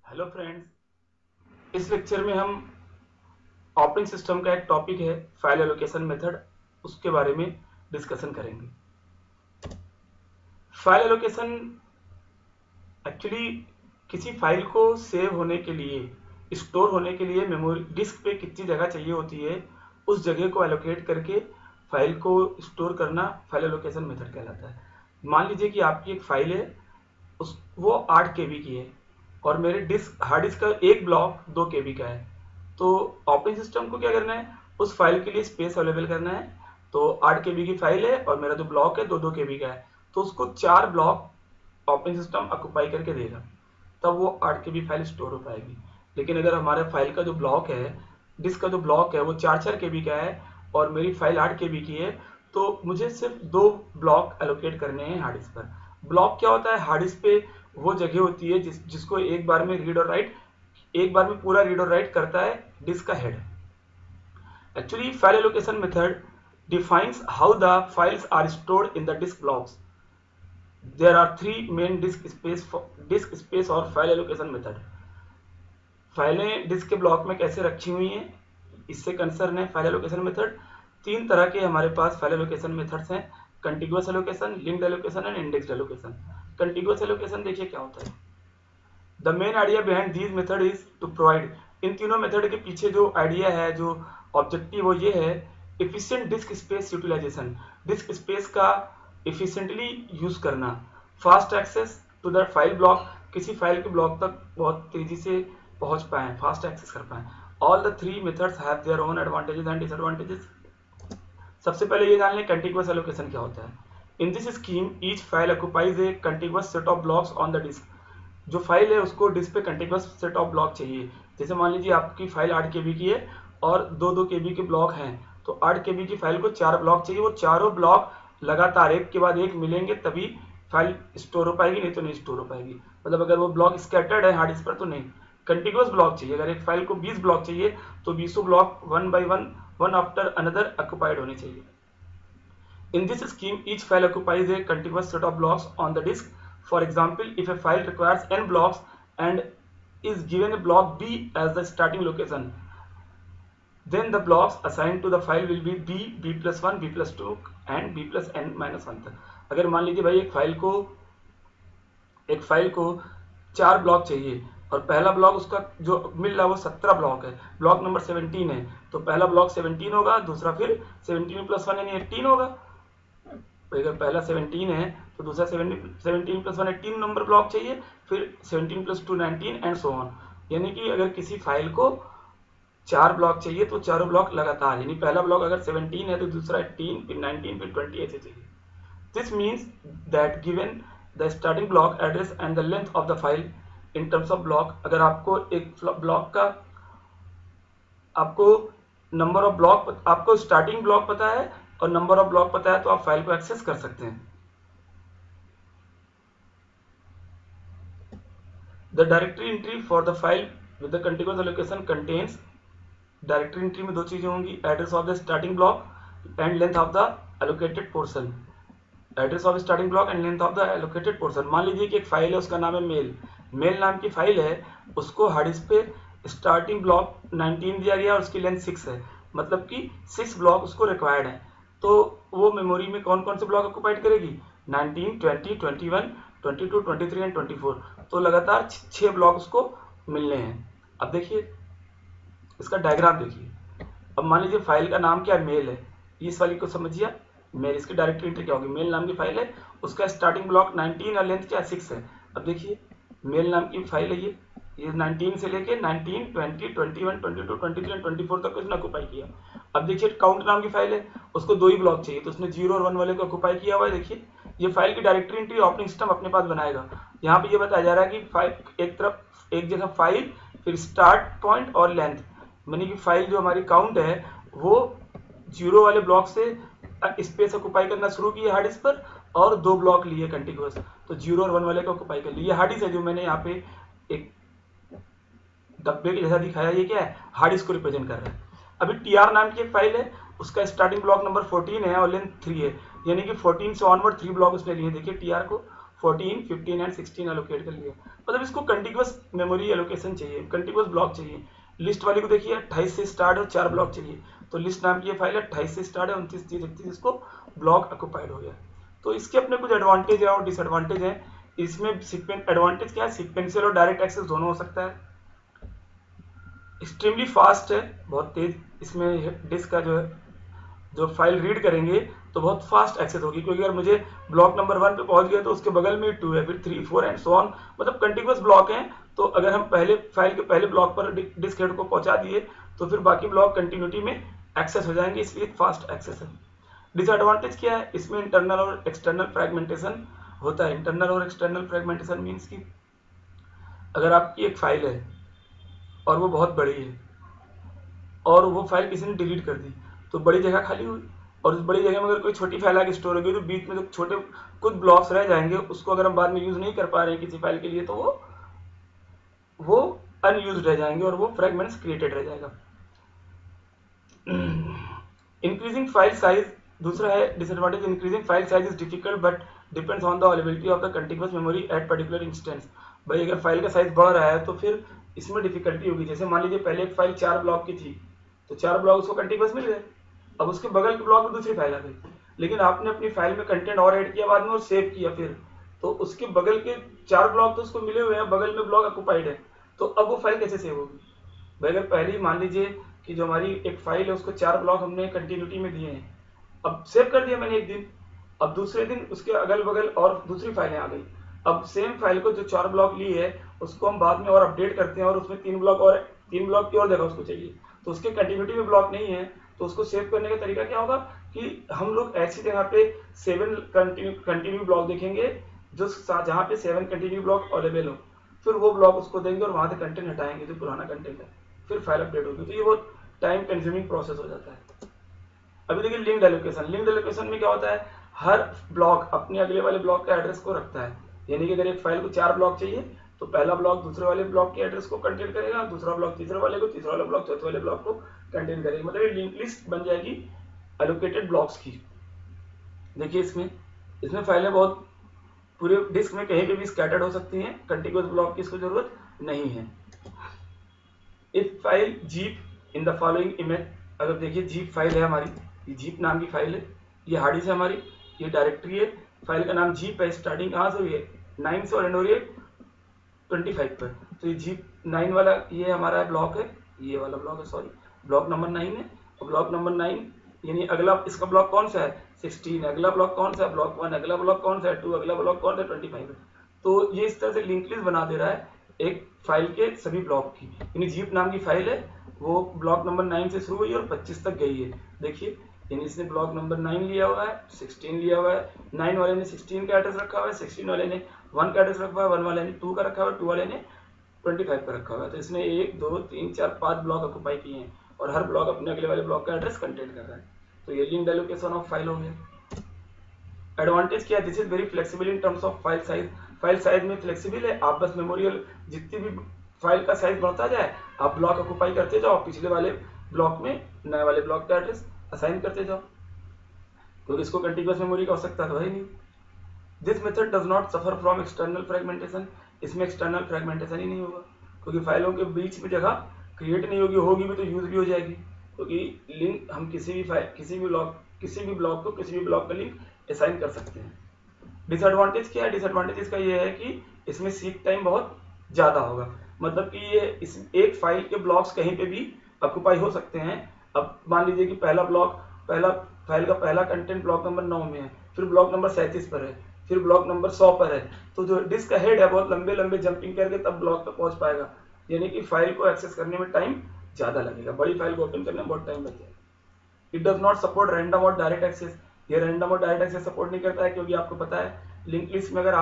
Hello friends, इस lecture में हम ऑपरेटिंग सिस्टम का एक टॉपिक है फाइल एलोकेशन मेथड, उसके बारे में डिस्कशन करेंगे। फाइल एलोकेशन एक्चुअली किसी फाइल को सेव होने के लिए, स्टोर होने के लिए मेमोरी डिस्क पे कितनी जगह चाहिए होती है, उस जगह को एलोकेट करके फाइल को स्टोर करना फाइल एलोकेशन मेथड कहलाता है। मान लीजिए कि आपकी एक फाइल है, उस वो 8 केबी की है और मेरे हार्ड डिस्क का एक ब्लॉक 2 केबी का है। तो ऑपरेटिंग सिस्टम को क्या करना है, उस फाइल के लिए स्पेस अवेलेबल करना है। तो 8 केबी की फाइल है और मेरा जो ब्लॉक है 2 केबी का है, तो उसको 4 ब्लॉक ऑपरेटिंग सिस्टम ऑक्यूपाई करके देगा, तब वो 8 केबी फाइल स्टोर हो पाएगी। लेकिन अगर हमारे फाइल का जो ब्लॉक है, डिस्क का जो ब्लॉक है वो 4 केबी का है और मेरी फाइल 8 केबी की है, तो मुझे सिर्फ 2 ब्लॉक एलोकेट करने हैं हार्ड डिस्क पर। ब्लॉक क्या होता है? हार्ड डिस्क पे वो जगह होती है जिसको एक बार में रीड और राइट, एक बार में पूरा रीड और राइट करता है डिस्क का head. Actually, file allocation method defines how the files are stored in the disk blocks. There are three main disk space और फाइल एलोकेशन मेथड। फाइलें डिस्क के ब्लॉक में कैसे रखी हुई हैं, इससे कंसर्न है फाइल एलोकेशन मेथड। तीन तरह के हमारे पास फाइल एलोकेशन मेथड्स हैं: contiguous allocation, linked allocation and indexed allocation. Contiguous allocation देखिए क्या होता है। The main idea behind these method is to provide, इन तीनों मेथड के पीछे जो आइडिया है, जो ऑब्जेक्टिव वो ये है, efficient disk space utilization, disk space का एफिशिएंटली यूज करना, fast access to the file block, किसी फाइल के ब्लॉक तक बहुत तेजी से पहुंच पाए, फास्ट एक्सेस कर पाए। All the three methods have their own advantages and disadvantages. सबसे पहले ये जान लें कंटिगुअस एलोकेशन क्या होता है। In this scheme each file occupies a contiguous set of blocks on the disk. जो फाइल है उसको डिस्क पे कंटिगुअस सेट ऑफ ब्लॉक चाहिए। जैसे मान लीजिए आपकी फाइल 8 केबी की है और 2 केबी के ब्लॉक हैं, तो 8 केबी की फाइल को 4 ब्लॉक चाहिए। वो चारों ब्लॉक लगातार एक के बाद एक मिलेंगे तभी फाइल स्टोर हो पाएगी, नहीं तो नहीं स्टोर हो पाएगी। मतलब अगर वो ब्लॉक स्कैटर्ड है हार्ड डिस्क पर तो नहीं। कंटिगुअस ब्लॉक चाहिए, अगर एक फाइल को 20 ब्लॉक चाहिए तो 20 block one by one, one after another occupied होने चाहिए। In this scheme, each file occupies a contiguous set of blocks on the disk. For example, if a file requires n blocks and is given a block B as the starting location, then the blocks assigned to the file will be B, B plus 1, B plus 2 and B plus n minus 1 तक। अगर मान लीजिए भाई एक file को 4 block चाहिए और पहला ब्लॉक उसका जो मिल रहा है वो 17 ब्लॉक है, ब्लॉक नंबर 17 है, तो पहला ब्लॉक 17 होगा, दूसरा फिर 17 प्लस 1 यानी 18 होगा। तो अगर पहला 17 है तो दूसरा 17 प्लस 1 18 नंबर ब्लॉक चाहिए, फिर 17 प्लस 2 19 एंड सो ऑन। यानी कि अगर किसी फाइल को 4 ब्लॉक चाहिए तो चारों ब्लॉक लगातार, यानी पहला ब्लॉक अगर 17 है तो दूसरा 18, फिर 19, फिर 20 ऐसे चाहिए। This means that given the starting block address and the length of the file in terms of block, अगर आपको एक ब्लॉक का आपको नंबर ऑफ ब्लॉक, आपको स्टार्टिंग ब्लॉक पता है और नंबर ऑफ ब्लॉक पता है, तो आप फाइल को एक्सेस कर सकते हैं। The directory entry for the file with the contiguous allocation contains, directory entry में दो चीजें होंगी: address of the starting block and length of the allocated portion. Address of starting block and length of the allocated portion. मान लीजिए कि एक file है, उसका नाम है मेल, मेल नाम की फाइल है, उसको हार्ड डिस्क पे स्टार्टिंग ब्लॉक 19 दिया गया और उसकी लेंथ 6 है, मतलब कि 6 ब्लॉक उसको रिक्वायर्ड है। तो वो मेमोरी में कौन कौन से ब्लॉक ऑक्यूपाइड करेगी? 19, 20, 21, 22, 23 एंड 24। तो लगातार 6 ब्लॉक उसको मिलने हैं। अब देखिए इसका डायग्राम देखिए। अब मान लीजिए फाइल का नाम क्या है? मेल है। इस वाली को समझिए, मेल, इसकी डायरेक्टरी एंट्री क्या होगी? मेल नाम की फाइल है, उसका स्टार्टिंग ब्लॉक 19 और लेंथ क्या है? 6 है। अब देखिए मेल नाम की फाइल है, ये 19 से लेके 19, 20, 21, 22, 23 एंड 24 तक उसने ऑक्यूपाई किया। अब देखिए काउंट नाम की फाइल है, उसको 2 ही ब्लॉक चाहिए, तो उसने 0 और 1 वाले को ऑक्यूपाई किया हुआ है। देखिए ये फाइल की डायरेक्टरी एंट्री ऑपरेटिंग सिस्टम अपने पास बनाएगा। यहाँ पे ये बताया जा रहा है कि फाइल एक तरफ एक जगह फाइल, फिर स्टार्ट पॉइंट और लेंथ, यानी कि फाइल जो हमारी काउंट है वो 0 वाले ब्लॉक से स्पेस ऑक्यूपाई करना शुरू किया हार्ड डिस्क पर और 2 ब्लॉक लिए कंटिन्यूअस, तो 0 और 1 वाले को ऑक्यूपाई कर लिए। हार्ड डिस्क है जो मैंने यहाँ पे एक डब्बे के जैसा दिखाया, ये क्या है? हार्ड डिस्क को रिप्रेजेंट कर रहा है। अभी टीआर नाम की एक फाइल है, उसका स्टार्टिंग ब्लॉक नंबर 14 है और लेंथ 3 है, यानी कि 14 से ऑनवर्ड 3 ब्लॉक उसने लिए। देखिए टीआर को 14, 15 एंड 16 एलोकेट कर लिया। मतलब इसको कंटिन्यूअस मेमोरी एलोकेशन चाहिए, कंटिन्यूअस ब्लॉक चाहिए। लिस्ट वाली को देखिए 28 से स्टार्ट और 4 ब्लॉक चाहिए, तो लिस्ट नाम की ये फाइल 28 से स्टार्ट है, 29, 30, 31 इसको ब्लॉक ऑक्युपाइड हो गया। तो इसके अपने कुछ एडवांटेज है और डिसएडवांटेज है। इसमें सीक्वेंस एडवांटेज क्या है, सीक्वेंशियल और डायरेक्ट एक्सेस दोनों हो सकता है। एक्सट्रीमली फास्ट है, बहुत तेज इसमें डिस्क का जो फाइल रीड करेंगे तो बहुत फास्ट एक्सेस होगी, क्योंकि अगर मुझे ब्लॉक नंबर 1 पे पहुंच गया तो उसके बगल में 2 है, फिर 3, 4 एंड सो ऑन, मतलब कंटिन्यूअस ब्लॉक है। तो अगर हम पहले फाइल के पहले ब्लॉक पर डिस्क हेड को पहुंचा दिए तो फिर बाकी ब्लॉक कंटिन्यूटी में एक्सेस हो जाएंगे, इसलिए फास्ट एक्सेस है। डिसएडवांटेज क्या है, इसमें इंटरनल और एक्सटर्नल फ्रेगमेंटेशन होता है। इंटरनल और एक्सटर्नल फ्रेगमेंटेशन मीन्स की अगर आपकी एक फाइल है और वो बहुत बड़ी है और वो फाइल किसी ने डिलीट कर दी तो बड़ी जगह खाली हुई, और उस बड़ी जगह में अगर कोई छोटी फाइल आगे स्टोर होगी तो बीच में जो छोटे कुछ ब्लॉक्स रह जाएंगे, उसको अगर हम बाद में यूज नहीं कर पा रहे हैं किसी फाइल के लिए तो वो अनयूज रह जाएंगे और वो फ्रेगमेंट्स क्रिएटेड रह जाएगा। इंक्रीजिंग फाइल साइज दूसरा है disadvantage. Increasing file size is difficult but depends on the availability of the continuous memory at particular instance. भाई अगर फाइल का साइज बढ़ रहा है तो फिर इसमें डिफिकल्टी होगी। जैसे मान लीजिए पहले एक फाइल 4 ब्लॉक की थी तो 4 ब्लॉक उसको कंटिन्यूअस मिल गए, अब उसके बगल के ब्लॉक में दूसरी फाइल आ गई, लेकिन आपने अपनी फाइल में कंटेंट और ऐड किया बाद में और सेव किया फिर, तो उसके बगल के 4 ब्लॉक तो उसको मिले हुए हैं, बगल में ब्लॉक ऑक्युपाइड है, तो अब वो फाइल कैसे सेव होगी। भाई अगर पहले ही मान लीजिए कि जो हमारी एक फाइल है उसको 4 ब्लॉक हमने कंटिन्यूटी में दिए हैं, अब सेव कर दिया मैंने एक दिन, अब दूसरे दिन उसके अगल बगल और दूसरी फाइलें आ गई, अब सेम फाइल को जो 4 ब्लॉक ली है उसको हम बाद में और अपडेट करते हैं और उसमें 3 ब्लॉक की और जगह उसको चाहिए, तो उसके कंटिन्यूटी में ब्लॉक नहीं है, तो उसको सेव करने का तरीका क्या होगा कि हम लोग ऐसी जगह पे 7 कंटिन्यू ब्लॉक देखेंगे जो जहाँ पे 7 कंटिन्यू ब्लॉक अवेलेबल हो, फिर वो ब्लॉक उसको देंगे और वहां से कंटेंट हटाएंगे जो पुराना कंटेंट है, फिर फाइल अपडेट होगी। तो ये बहुत टाइम कंज्यूमिंग प्रोसेस हो जाता है। अभी देखिए लिंक्ड एलोकेशन। लिंक्ड एलोकेशन में क्या होता है, हर ब्लॉक अपने अगले वाले ब्लॉक का एड्रेस को रखता है, यानी कि अगर एक फाइल को 4 ब्लॉक चाहिए तो पहला ब्लॉक दूसरे वाले ब्लॉक के एड्रेस को कंटेन करेगा, दूसरा ब्लॉक तीसरे वाले को, तीसरा वाला ब्लॉक चौथे वाले ब्लॉक को कंटेन करेगा, मतलब ये लिंक लिस्ट बन जाएगी एलोकेटेड ब्लॉक्स की। देखिए इसमें फाइलें बहुत पूरे डिस्क में कहीं पे भी स्कैटर्ड हो सकती हैं, कंटिन्यूअस ब्लॉक की इसको जरूरत नहीं है। If file jeep in the following image, अगर देखिए जीप फाइल है हमारी, ये जीप नाम की फाइल है, ये हार्ड डिस्क है हमारी, ये डायरेक्टरी है, फाइल का नाम जीप है, स्टार्टिंग कहाँ से हुई है 9 से और एंड हो रही है 25 पर, तो ये जीप 9 वाला ये हमारा ब्लॉक है, ये वाला ब्लॉक है, सॉरी ब्लॉक नंबर 9 है, और ब्लॉक नंबर 9 यानी अगला इसका ब्लॉक कौन सा है 16, अगला ब्लॉक कौन सा है ब्लॉक 1, अगला ब्लॉक कौन सा है 2, अगला ब्लॉक कौन सा है 25 है। तो ये इस तरह से लिंक लिस्ट बना दे रहा है एक फाइल के सभी ब्लॉक की, यानी जीप नाम की फाइल है, वो ब्लॉक नंबर 9 से शुरू हुई और 25 तक गई है। देखिए यानी इसने ब्लॉक नंबर 9 लिया हुआ है, 16 लिया हुआ है, 9 वाले ने 16 का एड्रेस रखा हुआ है, 16 वाले ने 1 का एड्रेस रखा हुआ है, 1 वाले ने 2 का रखा हुआ है, 2 वाले ने 25 पर रखा हुआ है। तो इसने 1 2 3 4 5 ब्लॉक ऑक्युपाई किए हैं और हर ब्लॉक अपने अगले वाले ब्लॉक का एड्रेस कंटेन कर रहा है। तो ये लिंक्ड एलोकेशन ऑफ फाइल हो गया। एडवांटेज क्या है, this is very flexible in terms of file size. File size में फ्लेक्सिबल है, आप बस मेमोरियल जितनी भी फाइल का साइज बढ़ता जाए आप ब्लॉक ऑक्युपाई करते जाओ, पिछले वाले ब्लॉक में नए वाले ब्लॉक का एड्रेस असाइन करते जाओ, क्योंकि इसको कंटिन्यूअस मेमोरी की आवश्यकता तो है ही नहीं। This method does not suffer from external fragmentation, इसमें एक्सटर्नल फ्रेगमेंटेशन ही नहीं होगा, क्योंकि फाइलों के बीच में जगह क्रिएट नहीं होगी, होगी भी तो यूज भी हो जाएगी, क्योंकि लिंक हम किसी भी ब्लॉक को किसी भी ब्लॉक का लिंक असाइन कर सकते हैं। डिसएडवांटेज क्या है, डिसएडवांटेज इसका ये है कि इसमें सीक टाइम बहुत ज्यादा होगा, मतलब कि ये इस एक फाइल के ब्लॉक्स कहीं पे भी ऑक्युपाई हो सकते हैं। अब मान लीजिए कि पहला फाइल का पहला कंटेंट ब्लॉक नंबर 9 में है, फिर ब्लॉक नंबर 37 पर है, फिर ब्लॉक नंबर 100 पर है, तो जो डिस्क का हेड है बहुत लंबे लंबे जंपिंग करके तब ब्लॉक तक पहुंच पाएगा, यानी कि फाइल को एक्सेस करने में टाइम ज्यादा लगेगा, बड़ी फाइल को ओपन करने में बहुत टाइम लगेगा। It does not support random और डायरेक्ट एक्सेस, ये रैंडम और डायरेक्ट एक्सेस सपोर्ट नहीं करता है, क्योंकि आपको पता है लिंक लिस्ट में अगर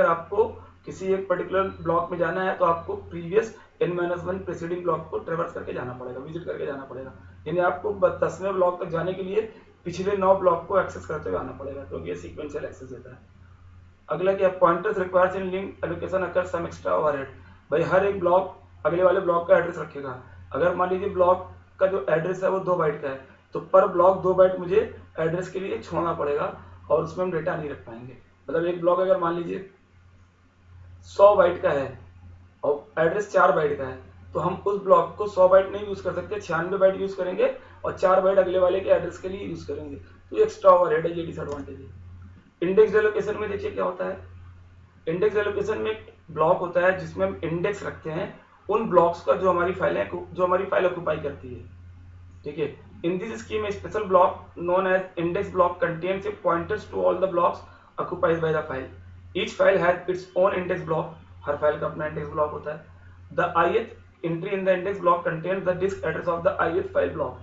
आपको किसी एक पर्टिकुलर ब्लॉक में जाना है तो आपको प्रीवियस n-1 प्रीसीडिंग ब्लॉक को ट्रेवर्स करके जाना पड़ेगा, विजिट करके जाना पड़ेगा, यानी आपको 10वें ब्लॉक तक जाने के लिए पिछले 9 ब्लॉक को एक्सेस करते हुए आना पड़ेगा, क्योंकि ये सीक्वेंशियल एक्सेस देता है। अगला क्या, पॉइंटर्स रिक्वायर्स इन लिंक एलोकेशन अकर सम एक्स्ट्रा ओवरहेड। भाई हर एक ब्लॉक अगले वाले ब्लॉक का एड्रेस रखेगा, अगर मान लीजिए ब्लॉक का जो एड्रेस है वो 2 बाइट का है तो पर ब्लॉक 2 बाइट मुझे एड्रेस के लिए छोड़ना पड़ेगा और उसमें हम डेटा नहीं रख पाएंगे, मतलब एक ब्लॉक अगर मान लीजिए 100 बाइट का है और एड्रेस 4 बाइट का है, तो हम उस ब्लॉक को 100 बाइट नहीं यूज कर सकते, 96 बाइट यूज करेंगे और 4 बाइट अगले वाले के एड्रेस के लिए यूज करेंगे। तो ये एक्स्ट्रा ओवरहेड है, ये डिसएडवांटेज है। इंडेक्स एलोकेशन में देखिए क्या होता है। इंडेक्स एलोकेशन में एक ब्लॉक होता है जिसमें हम इंडेक्स रखते हैं उन ब्लॉक्स का जो हमारी फाइल है, जो हमारी फाइल ऑक्यूपाई करती है। ठीक है। In this scheme special block known as index block contains pointers to all the blocks occupied by the file. Each file has its own index block. हर फाइल का अपना इंडेक्स ब्लॉक होता है। The ith entry in the index block contains the disk address of the ith file block.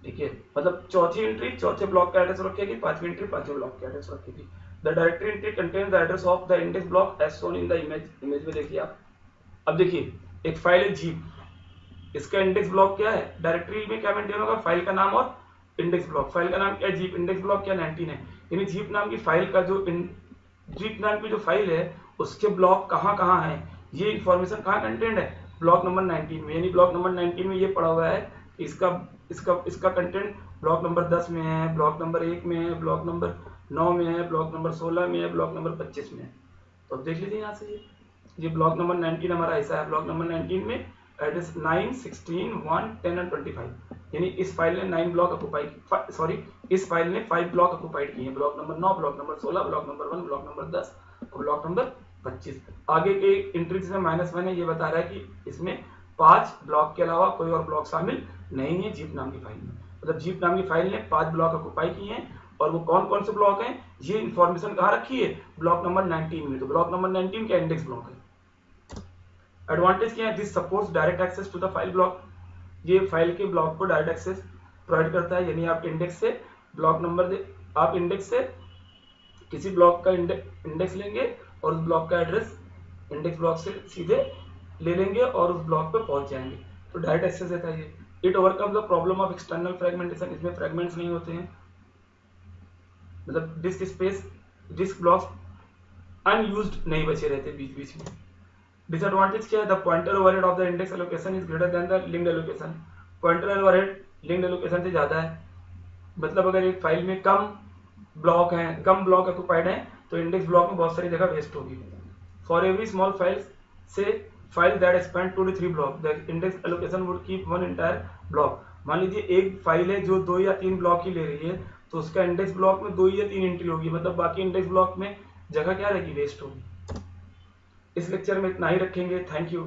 ठीक है, मतलब चौथी entry चौथे ब्लॉक का एड्रेस रखेगी, पांचवी एंट्री पांचवें ब्लॉक का एड्रेस रखेगी। The directory entry contains the address of the index block as shown in the image में देखिए आप। अब देखिए एक फाइल है जीप, इसका इंडेक्स ब्लॉक क्या है, डायरेक्टरी में क्या मेंटेन होगा, फाइल का नाम और इंडेक्स ब्लॉक। फाइल का नाम क्या है, जीप, इंडेक्स ब्लॉक क्या 19 है। यानी जीप नाम की फाइल का जो जीप नाम की जो फाइल है उसके ब्लॉक कहाँ कहाँ है, ये इंफॉर्मेशन कहाँ कंटेंट है, ब्लॉक नंबर 19 में। यानी ब्लॉक नंबर 19 में ये पड़ा हुआ है कि इसका कंटेंट ब्लॉक नंबर 10 में है, ब्लॉक नंबर 1 में है, ब्लॉक नंबर 9 में है, ब्लॉक नंबर 16 में है, ब्लॉक नंबर 25 में है। तो अब देख लीजिए यहाँ से ये ब्लॉक नंबर 19 हमारा ऐसा है। ब्लॉक नंबर 19 में एड्रेस 9, 16, 1, 10 और 25। यानी इस फाइल ने 9 ब्लॉक ऑक्यूपाई, सॉरी इस फाइल ने 5 ब्लॉक ऑक्यूपाइड किए हैं। Block number 9, block number 16, block number 1, block number 10 और ब्लॉक नंबर 25। आगे के एंट्री जिसमें -1 है, ये बता रहा है कि इसमें 5 ब्लॉक के अलावा कोई और ब्लॉक शामिल नहीं है जीप नाम की फाइल में। मतलब जीप नाम की फाइल ने 5 ब्लॉक ऑक्यूपाई किए हैं और वो कौन कौन से ब्लॉक हैं, ये इंफॉर्मेशन कहाँ रखी है, ब्लॉक नंबर 19 में। तो ब्लॉक नंबर 19 का इंडेक्स ब्लॉक है। एडवांटेज क्या है, this supports direct access to the file block. ये फाइल के ब्लॉक को डायरेक्ट एक्सेस प्रोवाइड करता है। यानी आप इंडेक्स से ब्लॉक नंबर आप इंडेक्स से किसी ब्लॉक का इंडेक्स लेंगे और उस ब्लॉक का एड्रेस इंडेक्स ब्लॉक से सीधे ले लेंगे और उस ब्लॉक पे पहुंच जाएंगे। तो डायरेक्ट एक्सेस देता है ये। It overcome the problem of external fragmentation. इसमें फ्रेगमेंट्स नहीं होते हैं, मतलब disk space, disk blocks unused नहीं बचे रहते बीच बीच में। डिसएडवांटेज क्या है, the pointer overhead of the index allocation is greater than the linked allocation. Pointer overhead linked allocation से ज्यादा है। मतलब अगर एक फाइल में कम ब्लॉक हैं, कम ब्लॉक ऑक्यूपाइड हैं, तो इंडेक्स ब्लॉक में बहुत सारी जगह वेस्ट होगी। फॉर एवरी स्मॉल फाइल से file that span 2 to 3 block the index allocation would keep one entire block. मान लीजिए एक फाइल है जो 2 या 3 ब्लॉक ही ले रही है, तो उसका इंडेक्स ब्लॉक में 2 या 3 एंट्री होगी, मतलब बाकी इंडेक्स ब्लॉक में जगह क्या रहेगी, वेस्ट होगी। इस लेक्चर में इतना ही रखेंगे। Thank you.